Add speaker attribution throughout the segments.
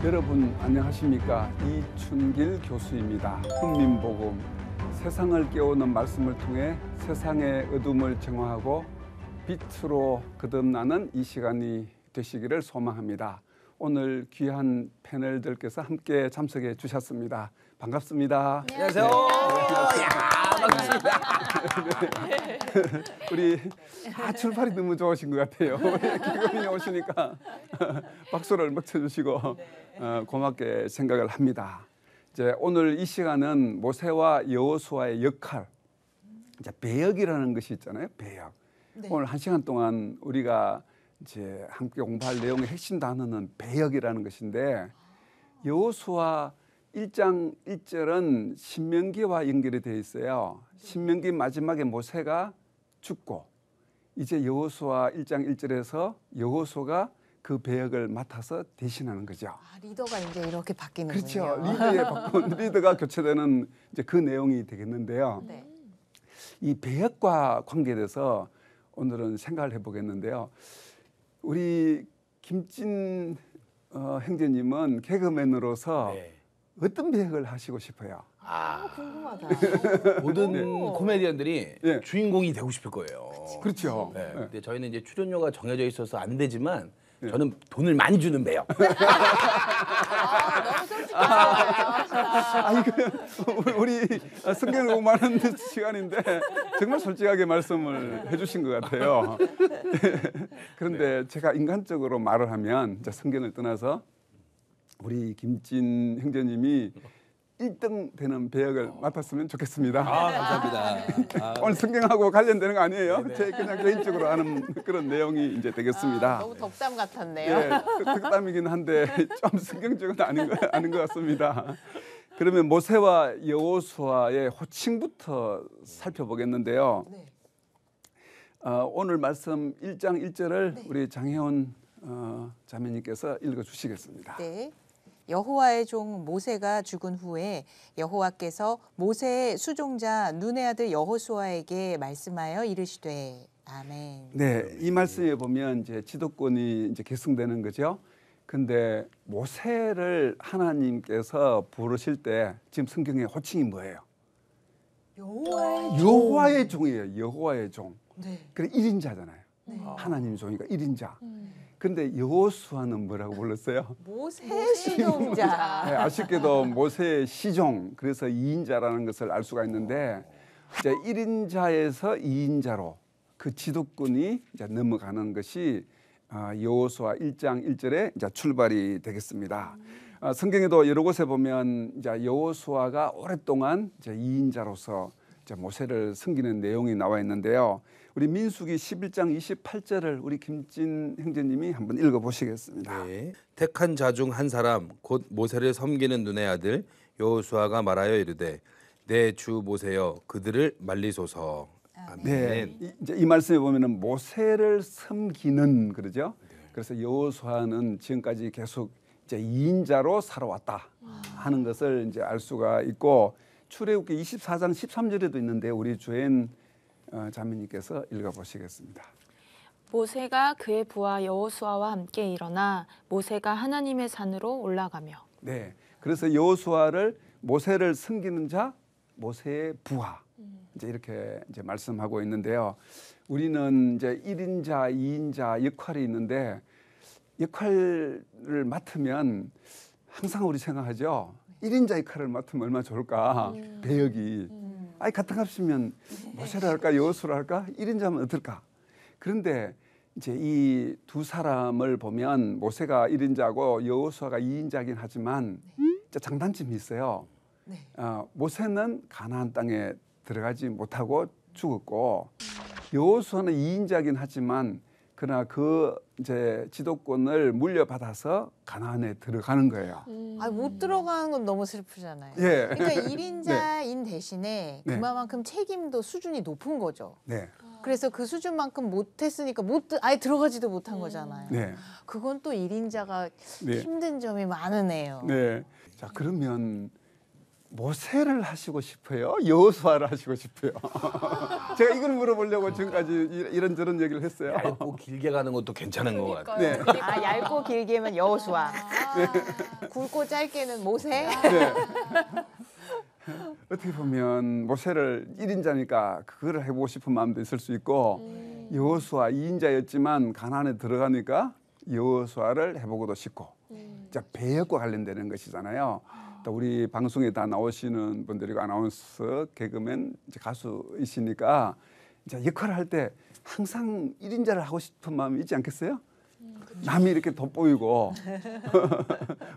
Speaker 1: 여러분 안녕하십니까? 이춘길 교수입니다. 훈민복음, 세상을 깨우는 말씀을 통해 세상의 어둠을 정화하고 빛으로 거듭나는 이 시간이 되시기를 소망합니다. 오늘 귀한 패널들께서 함께 참석해 주셨습니다. 반갑습니다.
Speaker 2: 안녕하세요. 야, 반갑습니다.
Speaker 1: 우리 출발이 너무 좋으신 것 같아요. 기금이 오시니까 박수를 막 쳐주시고 고맙게 생각을 합니다. 이제 오늘 이 시간은 모세와 여호수아의 역할, 이제 배역이라는 것이 있잖아요. 배역. 네. 오늘 한 시간 동안 우리가 이제 함께 공부할 내용의 핵심 단어는 배역이라는 것인데, 여호수아 1장 1절은 신명기와 연결이 되어 있어요. 신명기 마지막에 모세가 죽고 이제 여호수아 1장 1절에서 여호수아가 그 배역을 맡아서 대신하는 거죠.
Speaker 3: 아, 리더가 이제 이렇게 바뀌는군요.
Speaker 1: 그렇죠. 리더가 교체되는 이제 그 내용이 되겠는데요. 네. 이 배역과 관계돼서 오늘은 생각을 해보겠는데요. 우리 김진 형제님은 개그맨으로서 네. 어떤 배역을 하시고 싶어요?
Speaker 3: 궁금하다.
Speaker 2: 모든 코미디언들이
Speaker 1: 네.
Speaker 2: 주인공이 되고 싶을 거예요.
Speaker 1: 그렇죠.
Speaker 2: 네. 근데 저희는 이제 출연료가 정해져 있어서 안 되지만 저는 돈을 많이 주는 배역.
Speaker 3: 너무 솔직하다.
Speaker 1: 이거 우리 성경을 공부하는 시간인데 정말 솔직하게 말씀을 해주신 것 같아요. 그런데 제가 인간적으로 말을 하면 성경을 떠나서 우리 김진 형제님이 1등 되는 배역을 맡았으면 좋겠습니다.
Speaker 2: 감사합니다.
Speaker 1: 오늘 성경하고 관련되는 거 아니에요? 제 그냥 개인적으로 하는 그런 내용이 이제 되겠습니다.
Speaker 3: 너무 덕담 같았네요.
Speaker 1: 예, 덕담이긴 한데 좀 성경적은 아닌 것 같습니다. 그러면 모세와 여호수아의 호칭부터 살펴보겠는데요. 네. 오늘 말씀 1장 1절을 네. 우리 장혜원 자매님께서 읽어주시겠습니다.
Speaker 3: 네. 여호와의 종 모세가 죽은 후에 여호와께서 모세의 수종자 눈의 아들 여호수아에게 말씀하여 이르시되 아멘.
Speaker 1: 네, 이 말씀에 보면 이제 지도권이 이제 계승되는 거죠. 근데 모세를 하나님께서 부르실 때 지금 성경의 호칭이 뭐예요? 여호와의 종이에요. 여호와의 종. 네. 그래 1인자잖아요. 네. 하나님 종이니까 1인자. 근데 여호수아는 뭐라고 불렀어요?
Speaker 3: 모세의 시종자.
Speaker 1: 네, 아쉽게도 모세의 시종. 그래서 2인자라는 것을 알 수가 있는데 이제 1인자에서 2인자로 그 지도권이 이제 넘어가는 것이 여호수아 1장 1절에 이제 출발이 되겠습니다. 성경에도 여러 곳에 보면 이제 여호수아가 오랫동안 이제 2인자로서 이제 모세를 섬기는 내용이 나와 있는데요. 우리 민수기 11장 28절을 우리 김진 형제님이 한번 읽어보시겠습니다.
Speaker 2: 네. 택한 자 중 한 사람 곧 모세를 섬기는 눈의 아들 여호수아가 말하여 이르되 내 주 모세여 그들을 말리소서. 아멘.
Speaker 1: 네, 이제 이 말씀에 보면은 모세를 섬기는 그러죠. 그래서 여호수아는 지금까지 계속 이제 2인자로 살아왔다 하는 것을 이제 알 수가 있고, 출애굽기 24장 13절에도 있는데 우리 주엔 자매님께서 읽어보시겠습니다.
Speaker 4: 모세가 그의 부하 여호수아와 함께 일어나 모세가 하나님의 산으로 올라가며. 네,
Speaker 1: 그래서 여호수아를 모세를 섬기는 자, 모세의 부하 이제 이렇게 이제 말씀하고 있는데요. 우리는 이제 1인자, 2인자 역할이 있는데 역할을 맡으면 항상 우리 생각하죠. 1인자 역할을 맡으면 얼마나 좋을까. 배역이. 아니 같은 값이면 모세를 할까 여호수아를 할까? 1인자면 어떨까? 그런데 이제 이 두 사람을 보면 모세가 1인자고 여호수아가 2인자긴 하지만 이제 장단점이 있어요. 모세는 가나안 땅에 들어가지 못하고 죽었고 여호수아는 2인자긴 하지만 그러나 그 이제 지도권을 물려받아서 가나안에 들어가는 거예요.
Speaker 3: 못 들어가는 건 너무 슬프잖아요.
Speaker 1: 예.
Speaker 3: 그러니까 1인자인 대신에 그만큼 책임도 수준이 높은 거죠.
Speaker 1: 네.
Speaker 3: 그래서 그 수준만큼 못했으니까 아예 들어가지도 못한 거잖아요.
Speaker 1: 네.
Speaker 3: 그건 또 1인자가 힘든 점이 많으네요.
Speaker 1: 네. 자, 그러면 모세를 하시고 싶어요? 여호수아를 하시고 싶어요? 제가 이걸 물어보려고 지금까지 이런저런 얘기를 했어요.
Speaker 2: 얇고 길게 가는 것도 괜찮은 것 같아요.
Speaker 1: 네.
Speaker 3: 아, 얇고 길게면 여호수아. 굵고 짧게는 모세.
Speaker 1: 네. 어떻게 보면 모세를 1인자니까 그거를 해보고 싶은 마음도 있을 수 있고 여호수아 2인자였지만 가나안에 들어가니까 여호수아를 해보고도 싶고 자, 배역과 관련되는 것이잖아요. 또 우리 방송에 다 나오시는 분들이고 아나운서, 개그맨, 이제 가수이시니까 이제 역할을 할 때 항상 1인자를 하고 싶은 마음이 있지 않겠어요? 남이 이렇게 돋보이고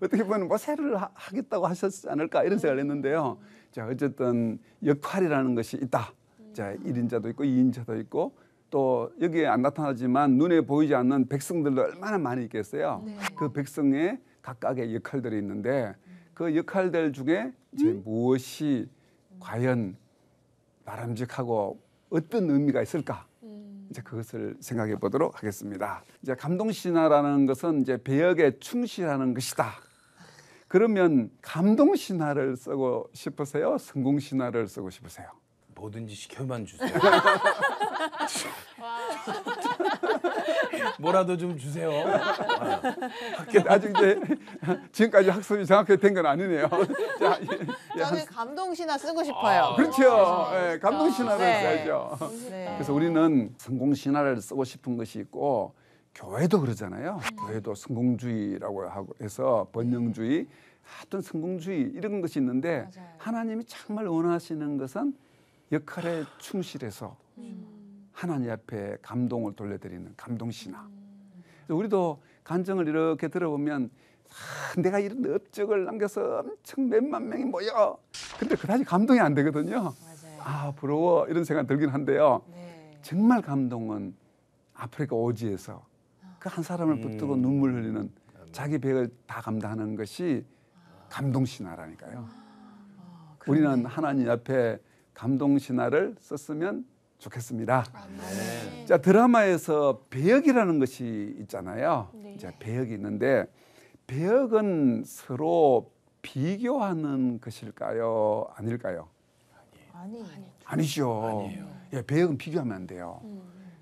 Speaker 1: 어떻게 보면 모세를 하겠다고 하셨지 않을까 이런 생각을 했는데요. 자, 어쨌든 역할이라는 것이 있다. 자, 1인자도 있고 2인자도 있고 또 여기에 안 나타나지만 눈에 보이지 않는 백성들도 얼마나 많이 있겠어요. 그 백성의 각각의 역할들이 있는데 그 역할들 중에 이제 무엇이 과연 바람직하고 어떤 의미가 있을까? 이제 그것을 생각해 보도록 하겠습니다. 이제 감동신화라는 것은 이제 배역에 충실하는 것이다. 그러면 감동신화를 쓰고 싶으세요? 성공신화를 쓰고 싶으세요?
Speaker 2: 뭐든지 시켜만 주세요. 뭐라도 좀 주세요.
Speaker 1: 아직 이제 지금까지 학습이 정확하게 된 건 아니네요. 자,
Speaker 3: 저는 감동신화 쓰고 싶어요.
Speaker 1: 그렇죠. 예, 감동신화를
Speaker 3: 네.
Speaker 1: 써야죠.
Speaker 3: 네.
Speaker 1: 그래서 우리는 성공신화를 쓰고 싶은 것이 있고 교회도 그러잖아요. 교회도 성공주의라고 하고 해서 번영주의, 어떤 성공주의 이런 것이 있는데
Speaker 3: 맞아요.
Speaker 1: 하나님이 정말 원하시는 것은 역할에 충실해서 하나님 앞에 감동을 돌려드리는 감동신화. 우리도 간증을 이렇게 들어보면 내가 이런 업적을 남겨서 엄청 몇만 명이 모여. 근데 그다지 감동이 안 되거든요.
Speaker 3: 맞아요.
Speaker 1: 아, 부러워 이런 생각 들긴 한데요.
Speaker 3: 네.
Speaker 1: 정말 감동은 아프리카 오지에서 그 한 사람을 붙들고 눈물 흘리는 자기 배를 다 감당하는 것이 감동신화라니까요. 우리는 하나님 앞에 감동신화를 썼으면 좋겠습니다.
Speaker 2: 네.
Speaker 1: 자, 드라마에서 배역이라는 것이 있잖아요.
Speaker 4: 네.
Speaker 1: 자, 배역이 있는데 배역은 서로 비교하는 것일까요? 아닐까요?
Speaker 3: 아니.
Speaker 1: 아니죠.
Speaker 2: 아니에요.
Speaker 1: 예, 배역은 비교하면 안 돼요.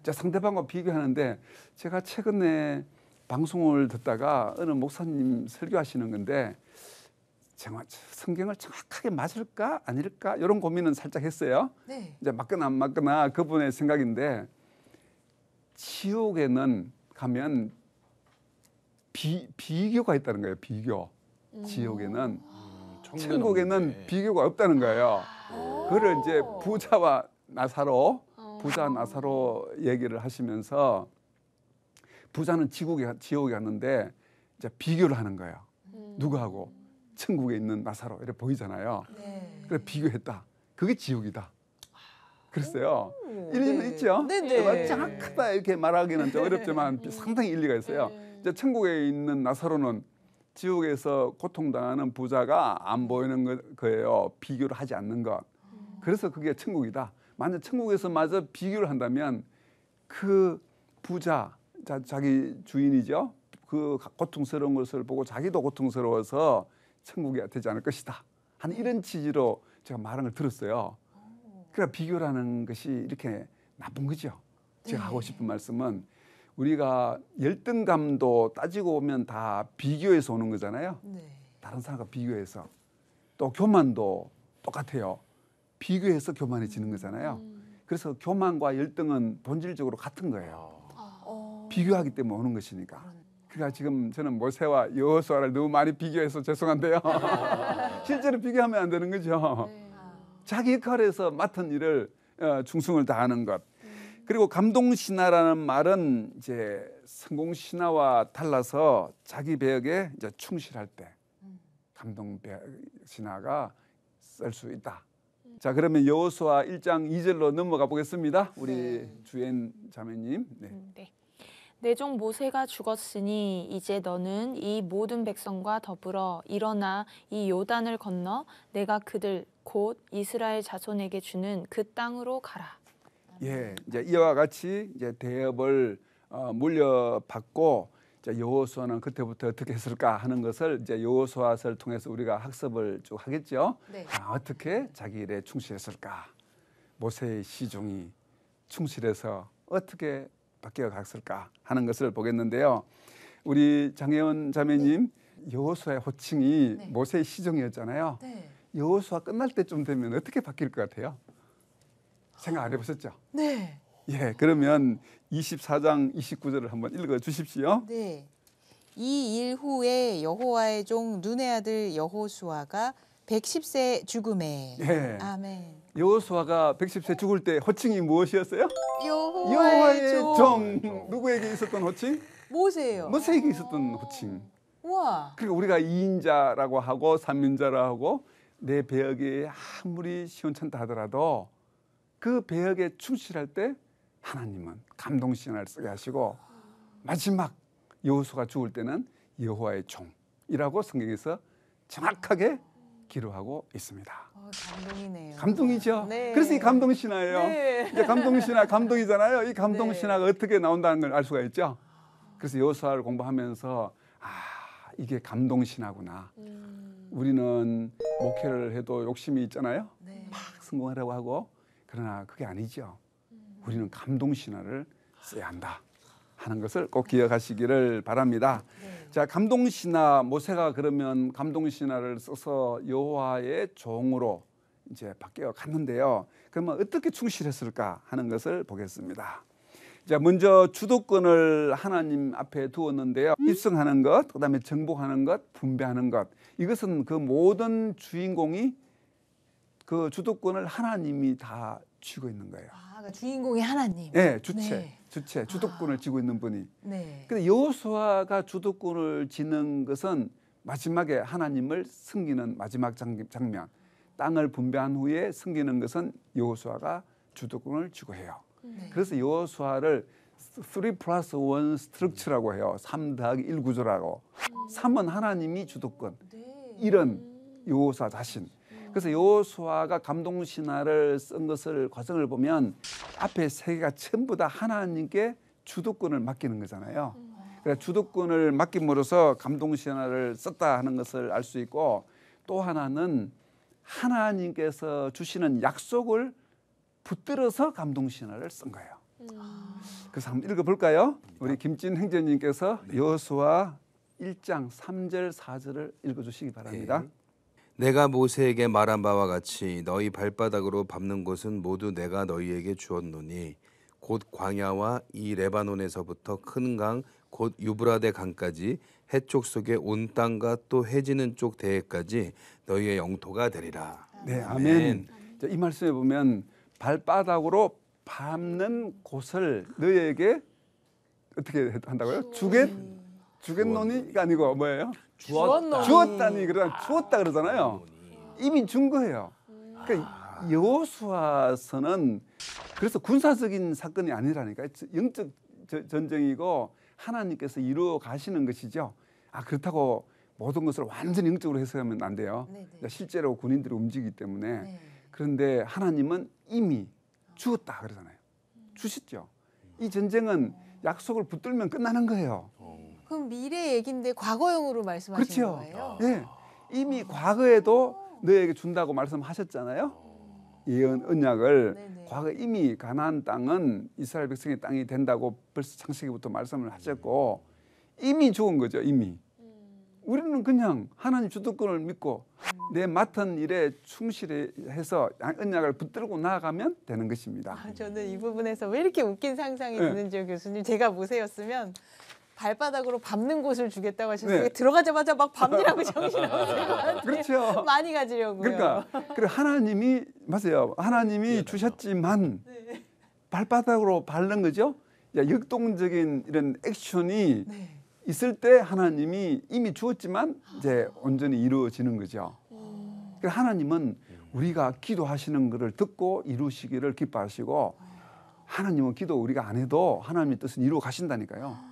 Speaker 1: 자, 상대방과 비교하는데 제가 최근에 방송을 듣다가 어느 목사님 설교하시는 건데 정말 성경을 정확하게 맞을까 아닐까 이런 고민은 살짝 했어요.
Speaker 3: 네.
Speaker 1: 이제 맞거나 안 맞거나 그분의 생각인데 지옥에는 가면 비교가 있다는 거예요. 비교. 지옥에는 천국에는 비교가 없다는 거예요. 그걸 이제 부자와 나사로 얘기를 하시면서 부자는 지옥에 갔는데 이제 비교를 하는 거예요. 누구하고? 천국에 있는 나사로 이렇게 보이잖아요.
Speaker 3: 네.
Speaker 1: 그래 비교했다. 그게 지옥이다. 그랬어요.
Speaker 3: 오,
Speaker 1: 일리는
Speaker 3: 네.
Speaker 1: 있죠.
Speaker 3: 네네.
Speaker 1: 정확하다 이렇게 말하기는 좀 어렵지만 상당히 일리가 있어요. 이제 천국에 있는 나사로는 지옥에서 고통당하는 부자가 안 보이는 거예요. 비교를 하지 않는 것. 그래서 그게 천국이다. 만약 천국에서 마저 비교를 한다면 그 부자, 자기 주인이죠. 그 고통스러운 것을 보고 자기도 고통스러워서 천국이 되지 않을 것이다. 한 이런 취지로 제가 말한 걸 들었어요. 그러니까 비교라는 것이 이렇게 나쁜 거죠. 제가 하고 싶은 말씀은 우리가 열등감도 따지고 보면 다 비교해서 오는 거잖아요.
Speaker 3: 네.
Speaker 1: 다른 사람과 비교해서. 또 교만도 똑같아요. 비교해서 교만해지는 거잖아요. 그래서 교만과 열등은 본질적으로 같은 거예요. 비교하기 때문에 오는 것이니까. 그러니까 지금 저는 모세와 여호수아를 너무 많이 비교해서 죄송한데요. 실제로 비교하면 안 되는 거죠. 자기 역할에서 맡은 일을 충성을 다하는 것. 그리고 감동신화라는 말은 이제 성공신화와 달라서 자기 배역에 이제 충실할 때 감동신화가 쓸 수 있다. 자, 그러면 여호수아 1장 2절로 넘어가 보겠습니다. 우리 주엔 자매님. 네.
Speaker 4: 네. 내 종 모세가 죽었으니 이제 너는 이 모든 백성과 더불어 일어나 이 요단을 건너 내가 그들 곧 이스라엘 자손에게 주는 그 땅으로 가라.
Speaker 1: 예, 이제 이와 같이 이제 대업을 물려받고 여호수아는 그때부터 어떻게 했을까 하는 것을 이제 여호수아서를 통해서 우리가 학습을 쭉 하겠죠.
Speaker 3: 네.
Speaker 1: 어떻게 자기 일에 충실했을까? 모세의 시종이 충실해서 어떻게 바뀌어 갔을까 하는 것을 보겠는데요. 우리 장혜원 자매님 여호수아의 호칭이
Speaker 3: 네.
Speaker 1: 모세의 시종이었잖아요.
Speaker 3: 네.
Speaker 1: 여호수아 끝날 때쯤 되면 어떻게 바뀔 것 같아요? 생각 안 해보셨죠?
Speaker 3: 네.
Speaker 1: 예, 그러면 24장 29절을 한번 읽어 주십시오.
Speaker 3: 네. 이 일 후에 여호와의 종 눈의 아들 여호수아가 110세 죽음에.
Speaker 1: 예.
Speaker 3: 아멘.
Speaker 1: 여호수아가 110세 죽을 때 호칭이 무엇이었어요?
Speaker 3: 여호와의 종.
Speaker 1: 종. 누구에게 있었던 호칭?
Speaker 3: 모세예요.
Speaker 1: 모세에게 있었던 호칭.
Speaker 3: 우와.
Speaker 1: 그리고 우리가 2인자라고 하고 3인자라고 하고 내 배역이 아무리 시원찮다 하더라도 그 배역에 충실할 때 하나님은 감동신을 쓰게 하시고 마지막 여호수아가 죽을 때는 여호와의 종이라고 성경에서 정확하게 기록하고 있습니다.
Speaker 3: 감동이네요.
Speaker 1: 감동이죠.
Speaker 3: 네.
Speaker 1: 그래서 이 감동신화예요.
Speaker 3: 네.
Speaker 1: 이제 감동신화 감동이잖아요. 이 감동신화가
Speaker 3: 네.
Speaker 1: 어떻게 나온다는 걸 알 수가 있죠. 그래서 여호수아를 공부하면서 이게 감동신화구나. 우리는 목회를 해도 욕심이 있잖아요.
Speaker 3: 네.
Speaker 1: 막 성공하려고 하고 그러나 그게 아니죠. 우리는 감동신화를 써야 한다 하는 것을 꼭 기억하시기를 바랍니다.
Speaker 3: 네.
Speaker 1: 자, 감동신화 모세가 그러면 감동신화를 써서 여호와의 종으로 이제 바뀌어 갔는데요. 그러면 어떻게 충실했을까 하는 것을 보겠습니다. 자, 먼저 주도권을 하나님 앞에 두었는데요. 입성하는 것, 그다음에 정복하는 것, 분배하는 것. 이것은 그 모든 주인공이 그 주도권을 하나님이 다 쥐고 있는 거예요.
Speaker 3: 그러니까 주인공이 하나님.
Speaker 1: 네,
Speaker 3: 네.
Speaker 1: 주도권을 쥐고 있는 분이.
Speaker 3: 네.
Speaker 1: 근데 여호수아가 주도권을 쥐는 것은 마지막에 하나님을 섬기는 마지막 장면. 땅을 분배한 후에 섬기는 것은 여호수아가 주도권을 쥐고 해요.
Speaker 3: 네.
Speaker 1: 그래서 여호수아를 3+1 스트럭처라고 해요. 3 더하기 1 구조라고. 3은 하나님이 주도권.
Speaker 3: 네.
Speaker 1: 1은 여호수아 자신. 그래서 여호수아가 감동신화를 쓴 것을 과정을 보면 앞에 세 개가 전부 다 하나님께 주도권을 맡기는 거잖아요. 그래서 주도권을 맡김으로써 감동신화를 썼다 하는 것을 알 수 있고 또 하나는 하나님께서 주시는 약속을 붙들어서 감동신화를 쓴 거예요. 그래서 한번 읽어볼까요? 우리 김진 행전님께서 여호수아 1장 3절 4절을 읽어주시기 바랍니다.
Speaker 2: 내가 모세에게 말한 바와 같이 너희 발바닥으로 밟는 곳은 모두 내가 너희에게 주었노니 곧 광야와 이 레바논에서부터 큰 강 곧 유브라데 강까지 해쪽 속에 온 땅과 또 해지는 쪽 대해까지 너희의 영토가 되리라.
Speaker 1: 네, 아멘. 자, 이 말씀에 보면 발바닥으로 밟는 곳을 너희에게 어떻게 한다고요? 주겠노니가 아니고 뭐예요?
Speaker 3: 주었노니.
Speaker 1: 주었다니 그러나 주었다 그러잖아요. 이미 준 거예요. 그러니까 여호수아서는 그래서 군사적인 사건이 아니라니까 영적 전쟁이고 하나님께서 이루어 가시는 것이죠. 그렇다고 모든 것을 완전히 영적으로 해석하면 안 돼요.
Speaker 3: 네네.
Speaker 1: 실제로 군인들이 움직이기 때문에.
Speaker 3: 네.
Speaker 1: 그런데 하나님은 이미 주었다 그러잖아요. 주셨죠. 이 전쟁은 약속을 붙들면 끝나는 거예요.
Speaker 3: 그럼 미래 얘기인데 과거형으로 말씀하시는
Speaker 1: 그렇죠.
Speaker 3: 거예요?
Speaker 1: 예, 이미 과거에도 너에게 준다고 말씀하셨잖아요. 예언 언약을
Speaker 3: 네네.
Speaker 1: 과거 이미 가나안 땅은 이스라엘 백성의 땅이 된다고 벌써 창세기부터 말씀을 하셨고 이미 죽은 거죠. 이미. 우리는 그냥 하나님 주도권을 믿고 내 맡은 일에 충실해서 언약을 붙들고 나아가면 되는 것입니다.
Speaker 3: 저는 이 부분에서 왜 이렇게 웃긴 상상이
Speaker 1: 네.
Speaker 3: 드는지요, 교수님. 제가 모세였으면 발바닥으로 밟는 곳을 주겠다고 하셨어요.
Speaker 1: 네.
Speaker 3: 들어가자마자 막 밟느라고 정신없어요.
Speaker 1: 그렇죠.
Speaker 3: 많이 가지려고요.
Speaker 1: 그러니까 하나님이 맞아요. 하나님이 주셨지만 발바닥으로 밟는 거죠. 역동적인 이런 액션이
Speaker 3: 네.
Speaker 1: 있을 때 하나님이 이미 주었지만 이제 온전히 이루어지는 거죠. 그러니까 하나님은 우리가 기도하시는 것을 듣고 이루시기를 기뻐하시고 하나님은 기도 우리가 안 해도 하나님의 뜻은 이루어 가신다니까요.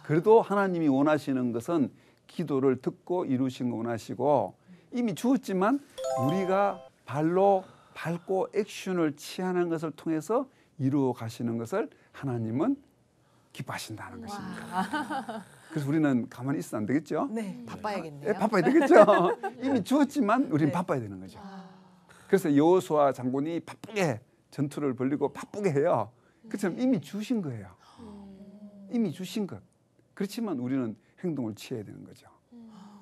Speaker 1: 그래도 하나님이 원하시는 것은 기도를 듣고 이루신 거 원하시고 이미 주었지만 우리가 발로 밟고 액션을 취하는 것을 통해서 이루어 가시는 것을 하나님은 기뻐하신다는 것입니다. 그래서 우리는 가만히 있어도 안 되겠죠?
Speaker 3: 네, 바빠야겠네요.
Speaker 1: 예, 바빠야 되겠죠. 이미 주었지만 우리는
Speaker 3: 네.
Speaker 1: 바빠야 되는 거죠. 그래서 여호수아 장군이 바쁘게 전투를 벌이고 바쁘게 해요. 그처럼 이미 주신 거예요. 이미 주신 것. 그렇지만 우리는 행동을 취해야 되는 거죠.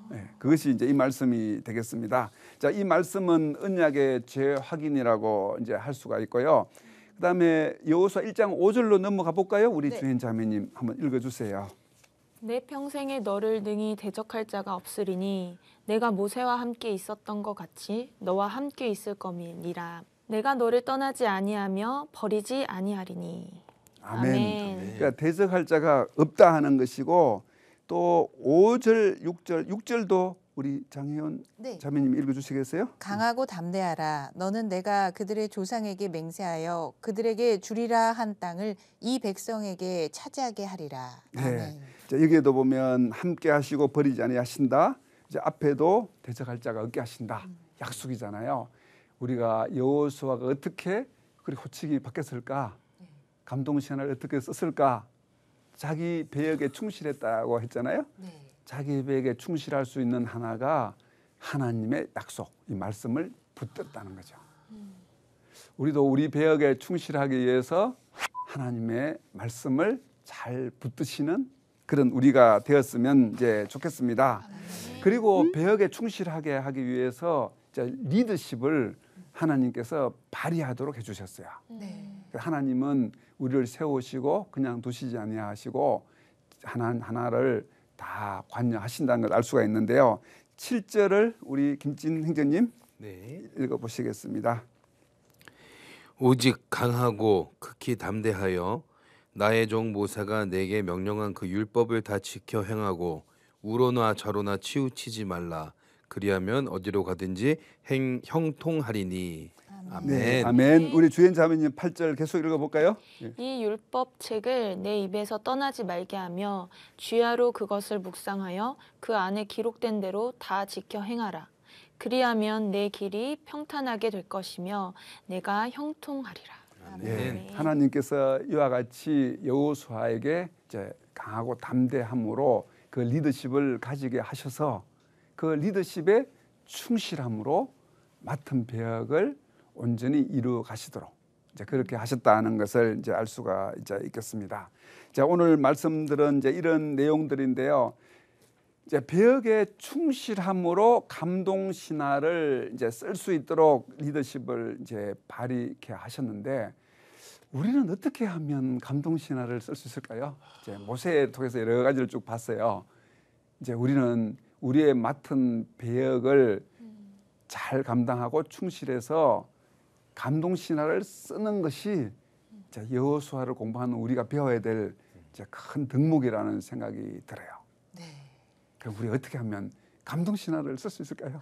Speaker 1: 네, 그것이 이제 이 말씀이 되겠습니다. 자, 이 말씀은 언약의 재확인이라고 이제 할 수가 있고요. 그다음에 여호수아 1장 5절로 넘어가 볼까요? 우리
Speaker 3: 네.
Speaker 1: 주인 자매님 한번 읽어주세요.
Speaker 4: 내 평생에 너를 능히 대적할 자가 없으리니 내가 모세와 함께 있었던 것 같이 너와 함께 있을 것이니라. 내가 너를 떠나지 아니하며 버리지 아니하리니.
Speaker 1: 아멘. 그러니까 대적할 자가 없다 하는 것이고 또 5절, 6절도 우리 장혜원
Speaker 3: 네.
Speaker 1: 자매님 읽어주시겠어요?
Speaker 3: 강하고 담대하라. 너는 내가 그들의 조상에게 맹세하여 그들에게 주리라 한 땅을 이 백성에게 차지하게 하리라. 아멘.
Speaker 1: 네. 자, 여기에도 보면 함께 하시고 버리지 아니하신다. 이제 앞에도 대적할 자가 없게 하신다. 약속이잖아요. 우리가 여호수아가 어떻게 그리 호치기 바뀌었을까? 감동시간을 어떻게 썼을까? 자기 배역에 충실했다고 했잖아요.
Speaker 3: 네.
Speaker 1: 자기 배역에 충실할 수 있는 하나가 하나님의 약속, 이 말씀을 붙들었다는 거죠. 우리도 우리 배역에 충실하기 위해서 하나님의 말씀을 잘 붙드시는 그런 우리가 되었으면 이제 좋겠습니다. 그리고 배역에 충실하게 하기 위해서 이제 리더십을 하나님께서 발휘하도록 해주셨어요.
Speaker 3: 네.
Speaker 1: 하나님은 우리를 세우시고 그냥 두시지 아니하시고 하나하나를 다 관여하신다는 걸 알 수가 있는데요. 7절을 우리 김진 행정님
Speaker 2: 네.
Speaker 1: 읽어보시겠습니다.
Speaker 2: 오직 강하고 극히 담대하여 나의 종 모세가 내게 명령한 그 율법을 다 지켜 행하고 우로나 좌로나 치우치지 말라. 그리하면 어디로 가든지 형통하리니. 아멘.
Speaker 1: 네, 아멘. 우리 주연 자매님 8절 계속 읽어볼까요? 예.
Speaker 4: 이 율법 책을 내 입에서 떠나지 말게 하며 주야로 그것을 묵상하여 그 안에 기록된 대로 다 지켜 행하라. 그리하면 내 길이 평탄하게 될 것이며 내가 형통하리라.
Speaker 1: 예, 하나님께서 이와 같이 여호수아에게 이제 강하고 담대함으로 그 리더십을 가지게 하셔서 그 리더십에 충실함으로 맡은 배역을 온전히 이루어 가시도록 이제 그렇게 하셨다는 것을 이제 알 수가 이제 있겠습니다. 자, 오늘 말씀들은 이제 이런 내용들인데요. 이제 배역에 충실함으로 감동 신화를 이제 쓸 수 있도록 리더십을 이제 발휘케 하셨는데 우리는 어떻게 하면 감동 신화를 쓸 수 있을까요? 이제 모세를 통해서 여러 가지를 쭉 봤어요. 이제 우리는 우리의 맡은 배역을 잘 감당하고 충실해서 감동 신화를 쓰는 것이 여호수아를 공부하는 우리가 배워야 될 큰 덕목이라는 생각이 들어요.
Speaker 3: 네.
Speaker 1: 그럼 우리 어떻게 하면 감동 신화를 쓸 수 있을까요?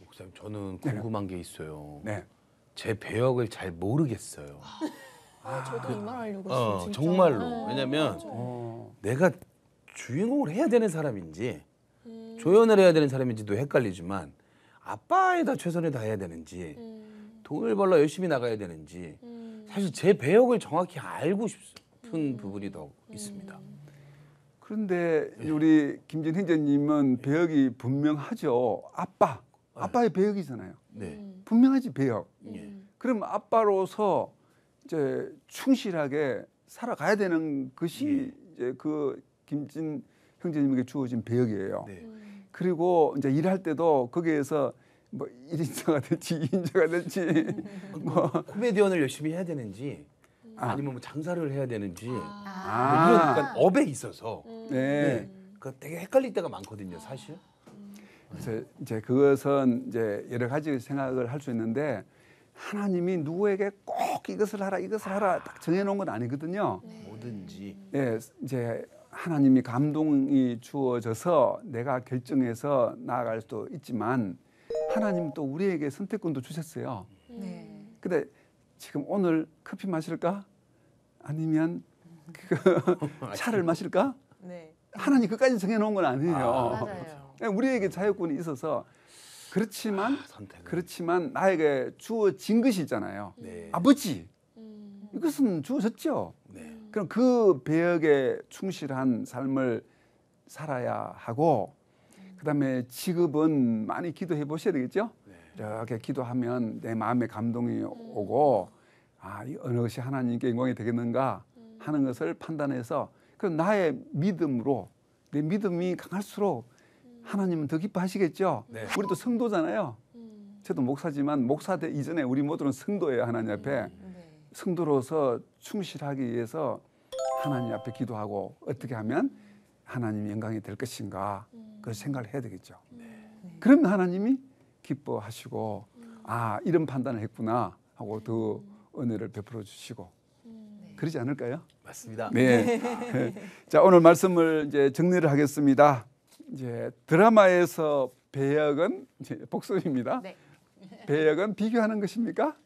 Speaker 2: 목사님, 저는 궁금한 게 있어요.
Speaker 1: 네.
Speaker 2: 제 배역을 잘 모르겠어요.
Speaker 4: 저도 이 말 하려고 했어요. 진짜.
Speaker 2: 정말로. 왜냐면
Speaker 1: 어,
Speaker 2: 내가 주인공을 해야 되는 사람인지 조연을 해야 되는 사람인지도 헷갈리지만 아빠에다 최선을 다해야 되는지 돈을 벌러 열심히 나가야 되는지 사실 제 배역을 정확히 알고 싶은 부분이 더 있습니다.
Speaker 1: 그런데 우리 김진 행정님은 배역이 분명하죠. 아빠의 배역이잖아요.
Speaker 2: 네.
Speaker 1: 분명하지 배역.
Speaker 2: 예.
Speaker 1: 그럼 아빠로서 이제 충실하게 살아가야 되는 것이 이제 그 김진 형제님에게 주어진 배역이에요.
Speaker 2: 네.
Speaker 1: 그리고 이제 일할 때도 거기에서 뭐 1인자가 될지 2인자가 될지 뭐
Speaker 2: 코미디언을 열심히 해야 되는지 아니면 뭐 장사를 해야 되는지 뭐
Speaker 1: 아.
Speaker 2: 이런 약간 업에 있어서
Speaker 1: 네.
Speaker 2: 그 되게 헷갈릴 때가 많거든요, 사실.
Speaker 1: 그래서 이제 그것은 이제 여러 가지 생각을 할 수 있는데 하나님이 누구에게 꼭 이것을 하라 딱 정해놓은 건 아니거든요.
Speaker 2: 뭐든지.
Speaker 1: 예, 이제 하나님이 감동이 주어져서 내가 결정해서 나아갈 수도 있지만 하나님 또 우리에게 선택권도 주셨어요.
Speaker 3: 네.
Speaker 1: 근데 지금 오늘 커피 마실까? 아니면 차를 마실까?
Speaker 3: 네.
Speaker 1: 하나님 그까지 정해놓은 건 아니에요.
Speaker 3: 맞아요.
Speaker 1: 우리에게 자유권이 있어서
Speaker 2: 선택은.
Speaker 1: 그렇지만 나에게 주어진 것이 있잖아요.
Speaker 2: 네.
Speaker 1: 아버지, 이것은 주어졌죠.
Speaker 2: 네.
Speaker 1: 그럼 그 배역에 충실한 삶을 살아야 하고 그다음에 직업은 많이 기도해 보셔야 되겠죠.
Speaker 2: 네.
Speaker 1: 이렇게 기도하면 내 마음에 감동이 오고 이 어느 것이 하나님께 영광이 되겠는가 하는 것을 판단해서 그 나의 믿음으로 내 믿음이 강할수록 하나님은 더 기뻐하시겠죠.
Speaker 2: 네.
Speaker 1: 우리도 성도잖아요. 저도 목사지만 목사 되 이전에 우리 모두는 성도예요. 하나님 앞에.
Speaker 3: 네.
Speaker 1: 성도로서 충실하기 위해서 하나님 앞에 기도하고 어떻게 하면 하나님 영광이 될 것인가 그 생각을 해야 되겠죠. 그러면 하나님이 기뻐하시고 이런 판단을 했구나 하고 더 은혜를 베풀어 주시고 그러지 않을까요?
Speaker 2: 맞습니다.
Speaker 1: 네. 자, 오늘 말씀을 이제 정리를 하겠습니다. 이제 드라마에서 배역은 이제 복수입니다.
Speaker 3: 네.
Speaker 1: 배역은 비교하는 것입니까?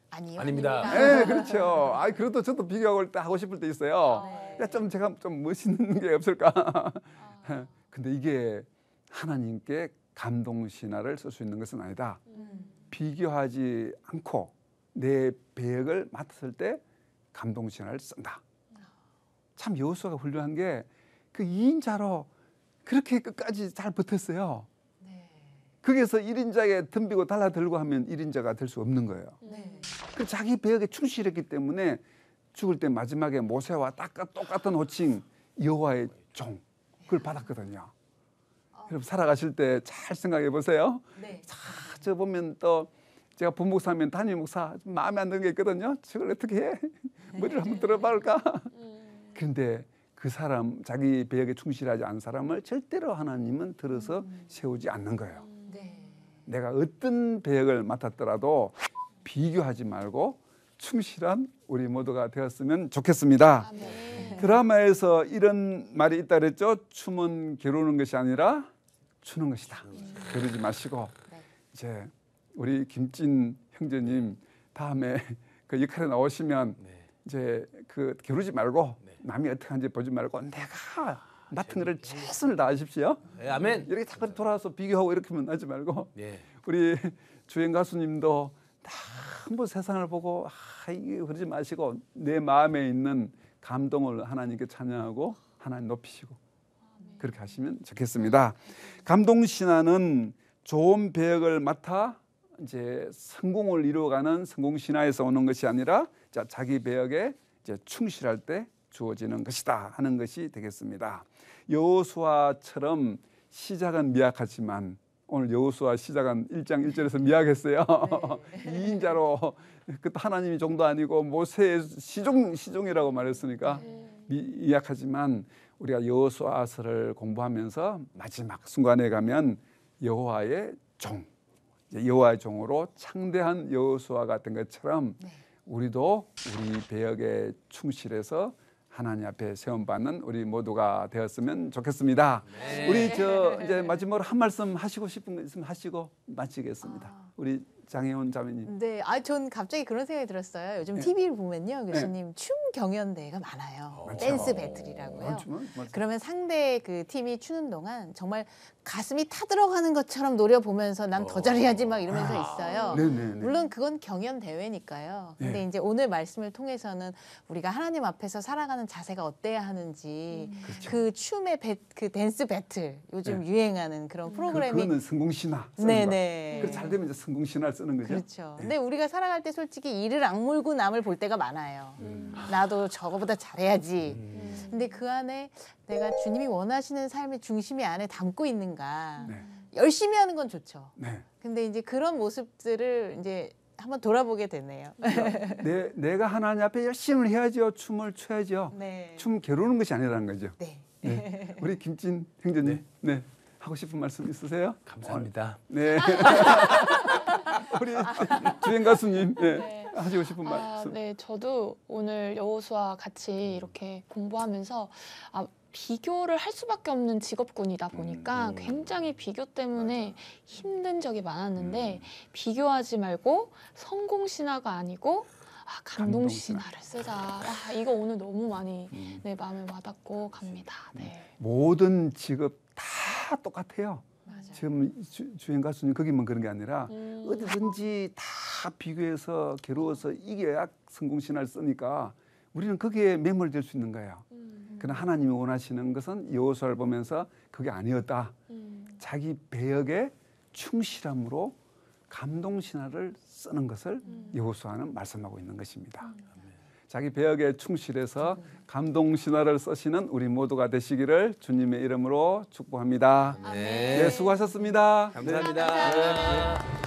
Speaker 3: 아니요.
Speaker 2: 아닙니다.
Speaker 1: 네, 그렇죠. 그래도 저도 비교하고 때 하고 싶을 때 있어요.
Speaker 3: 네.
Speaker 1: 야, 좀 제가 좀 멋있는 게 없을까? 근데 이게 하나님께 감동 신화를 쓸 수 있는 것은 아니다. 비교하지 않고 내 배역을 맡았을 때 감동 신화를 쓴다. 참 여호수아가 훌륭한 게 그 2인자로 그렇게 끝까지 잘 버텼어요.
Speaker 3: 네.
Speaker 1: 거기에서 1인자에 덤비고 달라들고 하면 1인자가 될 수 없는 거예요.
Speaker 3: 네.
Speaker 1: 그 자기 배역에 충실했기 때문에 죽을 때 마지막에 모세와 똑같은 호칭 여호와의 종 그걸 받았거든요. 여러분 살아가실 때 잘 생각해 보세요.
Speaker 3: 네.
Speaker 1: 저 보면 또 제가 부목사면 담임 목사 마음에 안 드는 게 있거든요. 저걸 어떻게 해? 머리를 한번 들어볼까? 그런데 그 사람 자기 배역에 충실하지 않은 사람을 절대로 하나님은 들어서 세우지 않는 거예요.
Speaker 3: 네.
Speaker 1: 내가 어떤 배역을 맡았더라도 비교하지 말고 충실한 우리 모두가 되었으면 좋겠습니다. 드라마에서 이런 말이 있다 그랬죠. 춤은 겨루는 것이 아니라 추는 것이다. 그러지 마시고
Speaker 3: 네.
Speaker 1: 이제 우리 김진 형제님 다음에 그 역할에 나오시면 이제 그 겨루지 말고 남이 어떻게 하는지 보지 말고 내가 맡은 거를 최선을 다하십시오.
Speaker 2: 네, 아멘.
Speaker 1: 이렇게 자꾸 돌아와서 비교하고 이렇게만 하지 말고
Speaker 2: 네.
Speaker 1: 우리 주행 가수님도 한번 세상을 보고 이게 그러지 마시고 내 마음에 있는 감동을 하나님께 찬양하고 하나님 높이시고 그렇게 하시면 좋겠습니다. 감동 신화는 좋은 배역을 맡아 이제 성공을 이루어가는 성공 신화에서 오는 것이 아니라 자기 배역에 이제 충실할 때 주어지는 것이다 하는 것이 되겠습니다. 여호수아처럼 시작은 미약하지만 오늘 여호수아 시작은 1장 1절에서 미약했어요. 네. 2인자로 그 하나님이 종도 아니고 모세의 시종이라고 말했으니까 미약하지만 우리가 여호수아서를 공부하면서 마지막 순간에 가면 여호와의 종, 여호와의 종으로 창대한 여호수아가 된 것처럼 우리도 우리 배역에 충실해서 하나님 앞에 세움받는 우리 모두가 되었으면 좋겠습니다.
Speaker 2: 네.
Speaker 1: 우리 이제 마지막으로 한 말씀 하시고 싶은 거 있으면 하시고 마치겠습니다. 우리 장혜원 자매님.
Speaker 3: 네, 전 갑자기 그런 생각이 들었어요. 요즘 TV를 보면요, 교수님 춤 경연대회가 많아요.
Speaker 1: 그렇죠.
Speaker 3: 댄스 배틀이라고요. 그러면 상대 그 팀이 추는 동안 정말 가슴이 타들어가는 것처럼 노려보면서 난 더 잘해야지 막 이러면서 있어요.
Speaker 1: 네네네.
Speaker 3: 물론 그건 경연 대회니까요. 근데 이제 오늘 말씀을 통해서는 우리가 하나님 앞에서 살아가는 자세가 어때야 하는지
Speaker 1: 그렇죠.
Speaker 3: 그 춤의 그 댄스 배틀 요즘 유행하는 그런 프로그램이
Speaker 1: 그거는 성공 신화.
Speaker 3: 네네.
Speaker 1: 그래서 잘 되면 이제 성공 신화를 쓰는 거죠.
Speaker 3: 그렇죠.
Speaker 1: 네.
Speaker 3: 근데 우리가 살아갈 때 솔직히 이를 악물고 남을 볼 때가 많아요. 나도 저거보다 잘해야지. 근데 그 안에 내가 주님이 원하시는 삶의 중심이 안에 담고 있는가.
Speaker 1: 네.
Speaker 3: 열심히 하는 건 좋죠.
Speaker 1: 네.
Speaker 3: 근데 이제 그런 모습들을 이제 한번 돌아보게 되네요.
Speaker 1: 내가 하나님 앞에 열심히 해야죠. 춤을 춰야죠.
Speaker 3: 네.
Speaker 1: 춤 겨루는 것이 아니라는 거죠.
Speaker 3: 네.
Speaker 1: 네. 우리 김진 형제님, 네. 하고 싶은 말씀 있으세요?
Speaker 2: 감사합니다.
Speaker 1: 네. 우리 주행 가수님, 네. 하시고 싶은 말씀.
Speaker 4: 네, 저도 오늘 여호수아 같이 이렇게 공부하면서 비교를 할 수밖에 없는 직업군이다 보니까 굉장히 비교 때문에 힘든 적이 많았는데 비교하지 말고 성공 신화가 아니고 감동 신화를 쓰자. 이거 오늘 너무 많이 내 마음에 와닿고 갑니다. 네.
Speaker 1: 모든 직업 다 똑같아요.
Speaker 3: 맞아요.
Speaker 1: 지금 주행 가수님 거기만 그런 게 아니라 어디든지 다 비교해서 괴로워서 이겨야 성공 신화를 쓰니까 우리는 거기에 매몰될 수 있는 거예요. 그러나 하나님이 원하시는 것은 여호수아를 보면서 그게 아니었다. 자기 배역에 충실함으로 감동 신화를 쓰는 것을 여호수아는 말씀하고 있는 것입니다. 자기 배역에 충실해서 감동 신화를 쓰시는 우리 모두가 되시기를 주님의 이름으로 축복합니다.
Speaker 2: 네.
Speaker 1: 네, 수고하셨습니다.
Speaker 2: 감사합니다.
Speaker 1: 네.